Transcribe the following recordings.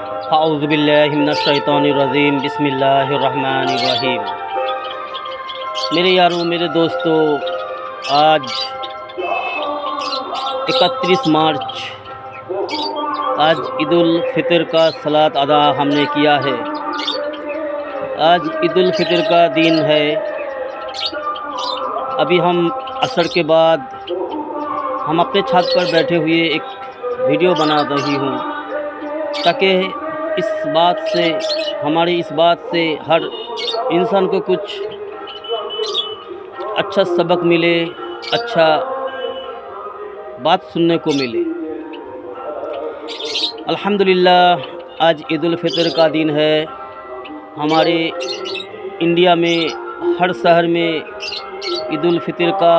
औज़ुबिल्लाहि मिनश्शैतानिर्रजीम बिस्मिल्लाहिर्रहमानिर्रहीम। मेरे यारों, मेरे दोस्तों, आज 31 मार्च, आज ईद उल फ़ितर का सलात अदा हमने किया है। आज ईद उल फ़ितर का दिन है। अभी हम असर के बाद हम अपने छत पर बैठे हुए एक वीडियो बना रही हूँ, ताकि इस बात से हर इंसान को कुछ अच्छा सबक मिले, अच्छा बात सुनने को मिले। अल्हम्दुलिल्लाह, आज ईद उल फ़ितर का दिन है। हमारे इंडिया में हर शहर में ईद उल फ़ितर का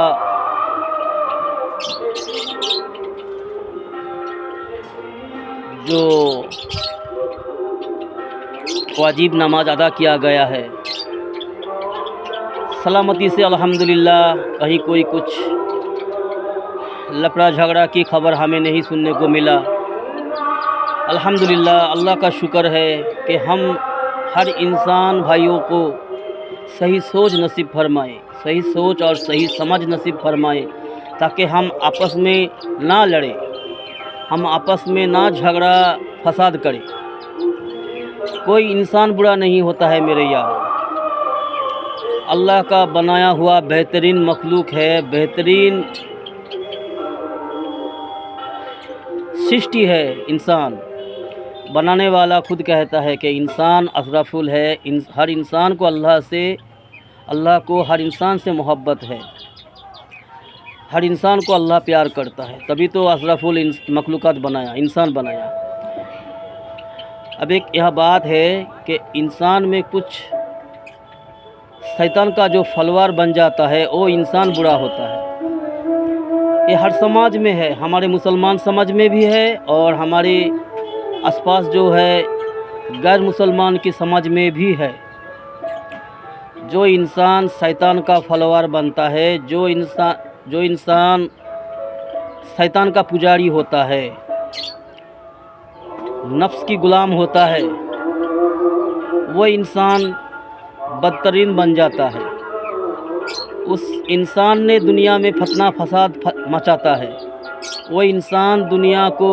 जो वाजिब नमाज अदा किया गया है, सलामती से अल्हम्दुलिल्लाह। कहीं कोई कुछ लफड़ा झगड़ा की खबर हमें नहीं सुनने को मिला। अल्हम्दुलिल्लाह, अल्लाह का शुक्र है कि हम हर इंसान भाइयों को सही सोच नसीब फरमाए, सही सोच और सही समझ नसीब फरमाए, ताकि हम आपस में ना लड़े, हम आपस में ना झगड़ा फसाद करें। कोई इंसान बुरा नहीं होता है मेरे यारों। अल्लाह का बनाया हुआ बेहतरीन मखलूक है, बेहतरीन सृष्टि है इंसान। बनाने वाला खुद कहता है कि इंसान अशरफुल है। हर इंसान को अल्लाह को हर इंसान से मोहब्बत है। हर इंसान को अल्लाह प्यार करता है, तभी तो अशरफुल मखलूक़ात बनाया, इंसान बनाया। अब एक यह बात है कि इंसान में कुछ शैतान का जो फलवार बन जाता है, वो इंसान बुरा होता है। ये हर समाज में है, हमारे मुसलमान समाज में भी है, और हमारे आसपास जो है गैर मुसलमान की समाज में भी है। जो इंसान शैतान का फलवार बनता है, जो इंसान शैतान का पुजारी होता है, नफ्स की गुलाम होता है, वो इंसान बदतरीन बन जाता है। उस इंसान ने दुनिया में फतना फसाद मचाता है। वो इंसान दुनिया को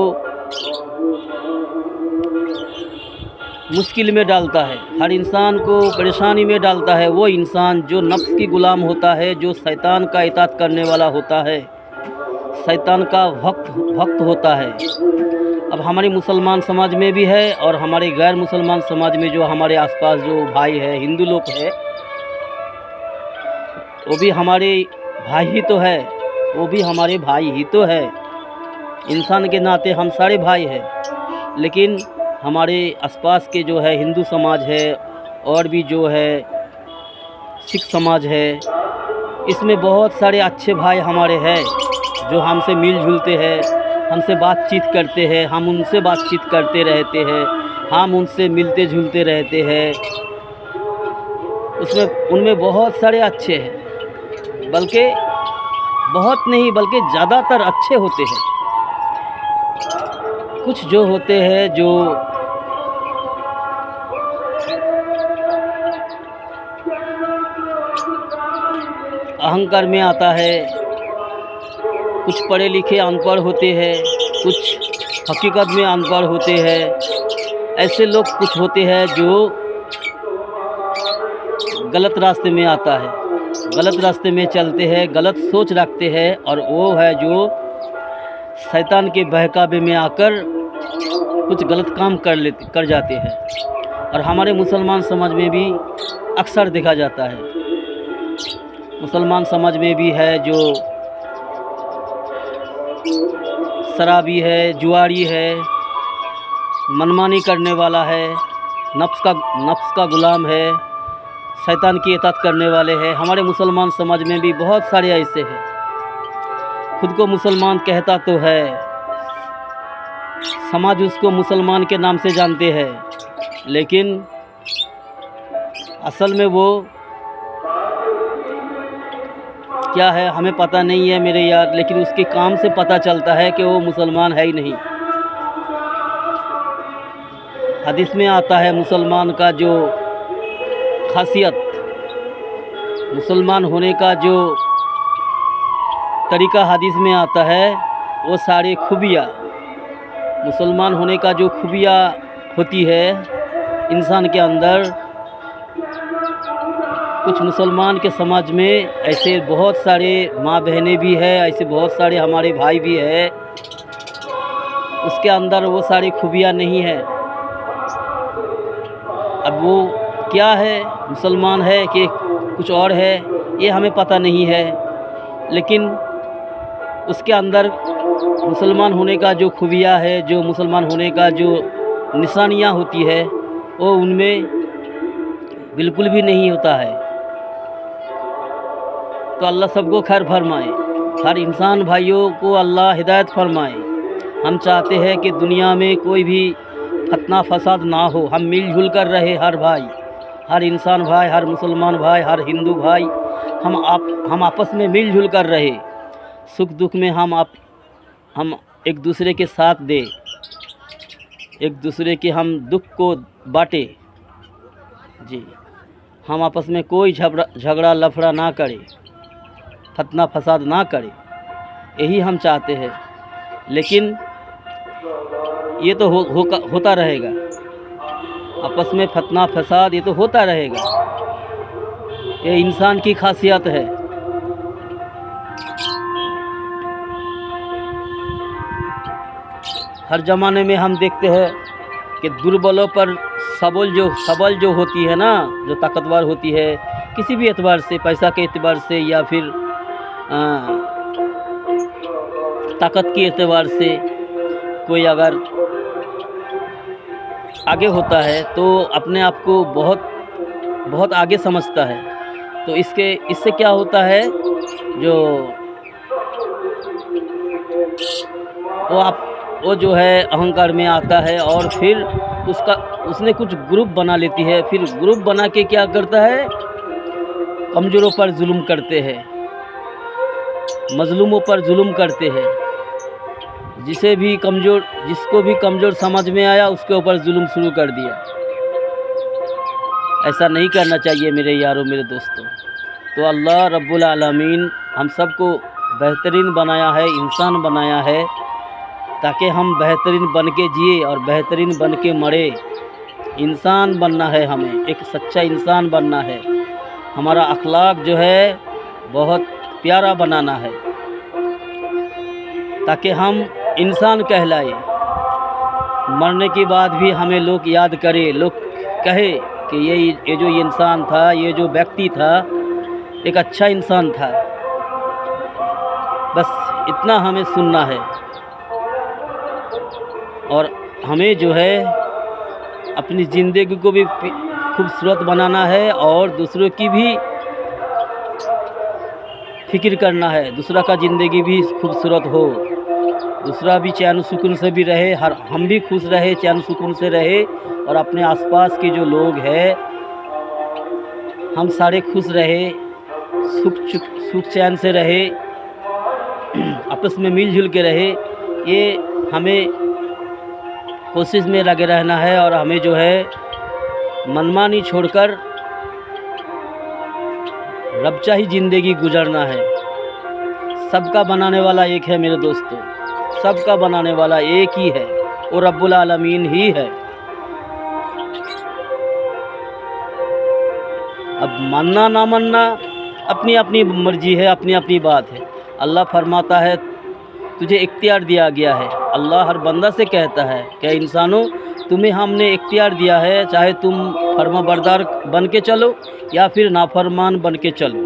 मुश्किल में डालता है, हर इंसान को परेशानी में डालता है। वो इंसान जो नफ्स की गुलाम होता है, जो शैतान का इताअत करने वाला होता है, शैतान का भक्त होता है। अब हमारे मुसलमान समाज में भी है, और हमारे गैर मुसलमान समाज में जो हमारे आसपास जो भाई है, हिंदू लोग है, वो भी हमारे भाई ही तो है, वो भी हमारे भाई ही तो है। इंसान के नाते हम सारे भाई हैं। लेकिन हमारे आसपास के जो है हिंदू समाज है, और भी जो है सिख समाज है, इसमें बहुत सारे अच्छे भाई हमारे हैं, जो हमसे मिलजुलते हैं, हमसे बातचीत करते हैं, हम उनसे बातचीत करते रहते हैं, हम उनसे मिलते जुलते रहते हैं। उनमें बहुत सारे अच्छे हैं, बल्कि बहुत नहीं बल्कि ज़्यादातर अच्छे होते हैं। कुछ जो होते हैं जो अहंकार में आता है, कुछ पढ़े लिखे अनपढ़ होते हैं, कुछ हकीकत में अनपढ़ होते हैं। ऐसे लोग कुछ होते हैं जो गलत रास्ते में आता है, गलत रास्ते में चलते हैं, गलत सोच रखते हैं, और वो है जो शैतान के बहकावे में आकर कुछ गलत काम कर जाते हैं। और हमारे मुसलमान समाज में भी अक्सर देखा जाता है। मुसलमान समाज में भी है जो शराबी है, जुआरी है, मनमानी करने वाला है, नफ्स का गुलाम है, शैतान की इताअत करने वाले हैं। हमारे मुसलमान समाज में भी बहुत सारे ऐसे हैं। खुद को मुसलमान कहता तो है, समाज उसको मुसलमान के नाम से जानते हैं, लेकिन असल में वो क्या है हमें पता नहीं है मेरे यार। लेकिन उसके काम से पता चलता है कि वो मुसलमान है ही नहीं। हदीस में आता है मुसलमान का जो खासियत, मुसलमान होने का जो तरीका हदीस में आता है, वो सारे खूबियाँ, मुसलमान होने का जो खूबियाँ होती है इंसान के अंदर। कुछ मुसलमान के समाज में ऐसे बहुत सारे माँ बहनें भी है, ऐसे बहुत सारे हमारे भाई भी है, उसके अंदर वो सारी खूबियाँ नहीं है। अब वो क्या है, मुसलमान है कि कुछ और है, ये हमें पता नहीं है, लेकिन उसके अंदर मुसलमान होने का जो खूबियाँ है, जो मुसलमान होने का जो निशानियाँ होती है, वो उनमें बिल्कुल भी नहीं होता है। तो अल्लाह सबको खैर फरमाए, हर इंसान भाइयों को अल्लाह हिदायत फरमाए। हम चाहते हैं कि दुनिया में कोई भी फतना फसाद ना हो, हम मिलजुल कर रहे, हर भाई, हर इंसान भाई, हर मुसलमान भाई, हर हिंदू भाई, हम आपस में मिलजुल कर रहे, सुख दुख में हम एक दूसरे के साथ दे, एक दूसरे के हम दुख को बांटे जी। हम आपस में कोई झगड़ा लफड़ा ना करे, फतना फसाद ना करे, यही हम चाहते हैं। लेकिन ये तो होता रहेगा, आपस में फतना फसाद ये तो होता रहेगा, ये इंसान की खासियत है। हर ज़माने में हम देखते हैं कि दुर्बलों पर सबल जो होती है ना, जो ताकतवर होती है, किसी भी एतबार से, पैसा के एतबार से या फिर ताकत के एतबार से, कोई अगर आगे होता है तो अपने आप को बहुत आगे समझता है। तो इससे क्या होता है, जो वो जो है अहंकार में आता है और फिर उसने कुछ ग्रुप बना लेती है। फिर ग्रुप बना के क्या करता है, कमज़ोरों पर जुल्म करते हैं, मज़लूमों पर जुल्म करते हैं। जिसको भी कमज़ोर समझ में आया उसके ऊपर जुल्म शुरू कर दिया। ऐसा नहीं करना चाहिए मेरे यारों, मेरे दोस्तों। तो अल्लाह रब्बुल आलमीन हम सबको बेहतरीन बनाया है, इंसान बनाया है, ताकि हम बेहतरीन बन के जिए और बेहतरीन बन के मरे। इंसान बनना है हमें, एक सच्चा इंसान बनना है, हमारा अखलाक जो है बहुत प्यारा बनाना है, ताकि हम इंसान कहलाए। मरने के बाद भी हमें लोग याद करें, लोग कहे कि ये जो इंसान था, ये जो व्यक्ति था, एक अच्छा इंसान था। बस इतना हमें सुनना है और हमें जो है अपनी ज़िंदगी को भी खूबसूरत बनाना है और दूसरों की भी फिक्र करना है, दूसरा का ज़िंदगी भी खूबसूरत हो, दूसरा भी चैन सुकून से भी रहे, हम भी खुश रहे, चैन सुकून से रहे, और अपने आसपास के जो लोग हैं हम सारे खुश रहे, सुख चैन से रहे, आपस में मिलजुल के रहे। ये हमें कोशिश में लगे रहना है और हमें जो है मनमानी छोड़कर रबचाही ज़िंदगी गुजरना है। सबका बनाने वाला एक है मेरे दोस्तों, सबका बनाने वाला एक ही है, वो रब्बुल आलमीन ही है। अब मानना ना मानना अपनी अपनी मर्जी है, अपनी अपनी बात है। अल्लाह फरमाता है तुझे इख्तियार दिया गया है। अल्लाह हर बंदा से कहता है क्या इंसानों, तुम्हें हमने इख्तियार दिया है, चाहे तुम फर्माबरदार बन के चलो या फिर नाफरमान बन के चलो,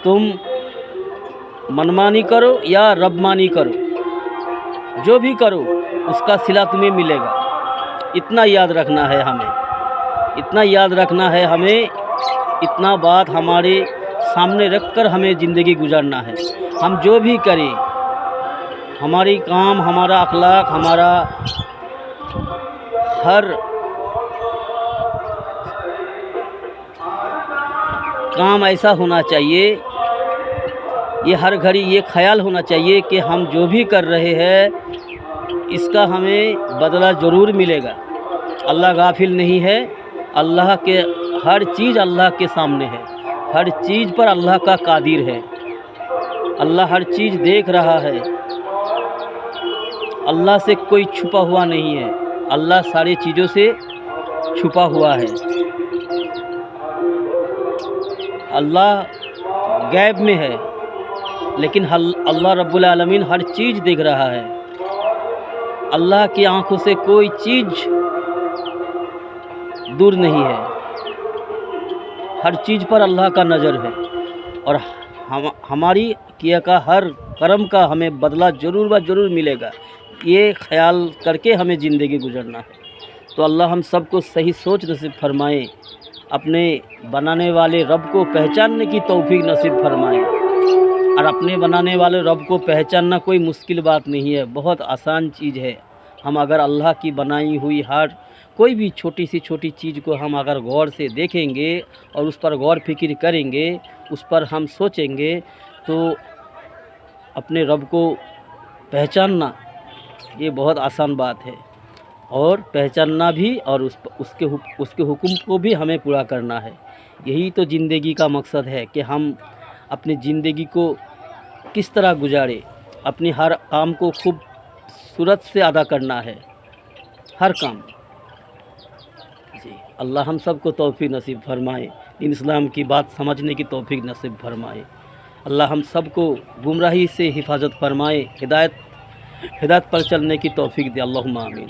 तुम मनमानी करो या रबमानी करो, जो भी करो उसका सिला तुम्हें मिलेगा। इतना याद रखना है हमें, इतना याद रखना है हमें, इतना बात हमारे सामने रखकर हमें ज़िंदगी गुजारना है। हम जो भी करें, हमारी काम, हमारा अखलाक, हमारा हर काम ऐसा होना चाहिए, ये हर घड़ी ये ख्याल होना चाहिए कि हम जो भी कर रहे हैं इसका हमें बदला ज़रूर मिलेगा। अल्लाह गाफिल नहीं है। अल्लाह के हर चीज़ अल्लाह के सामने है, हर चीज़ पर अल्लाह का कादिर है। अल्लाह हर चीज़ देख रहा है। अल्लाह से कोई छुपा हुआ नहीं है। अल्लाह सारी चीज़ों से छुपा हुआ है। अल्लाह गैब में है, लेकिन अल्लाह रब्बुल आलमीन हर चीज़ देख रहा है। अल्लाह की आँखों से कोई चीज़ दूर नहीं है। हर चीज़ पर अल्लाह का नज़र है और हमारी किया का हर कर्म का हमें बदला ज़रूर व ज़रूर मिलेगा। ये ख्याल करके हमें ज़िंदगी गुजरना है। तो अल्लाह हम सबको सही सोच नसीब फरमाए, अपने बनाने वाले रब को पहचानने की तौफीक नसीब फरमाए। और अपने बनाने वाले रब को पहचानना कोई मुश्किल बात नहीं है, बहुत आसान चीज़ है। हम अगर अल्लाह की बनाई हुई हर कोई भी छोटी सी छोटी चीज़ को हम अगर गौर से देखेंगे और उस पर गौर फिक्र करेंगे, उस पर हम सोचेंगे, तो अपने रब को पहचानना ये बहुत आसान बात है। और पहचानना भी और उसके हुक्म को भी हमें पूरा करना है। यही तो ज़िंदगी का मकसद है कि हम अपनी ज़िंदगी को किस तरह गुजारे, अपनी हर काम को खूब सूरत से अदा करना है, हर काम। जी, अल्लाह हम सबको तौफीक नसीब फरमाए, इन इस्लाम की बात समझने की तौफीक नसीब फरमाए। अल्लाह हम सबको गुमराही से हिफाजत फरमाए, हिदायत पर चलने की तौफीक दे। अल्लाहुम्मा आमीन।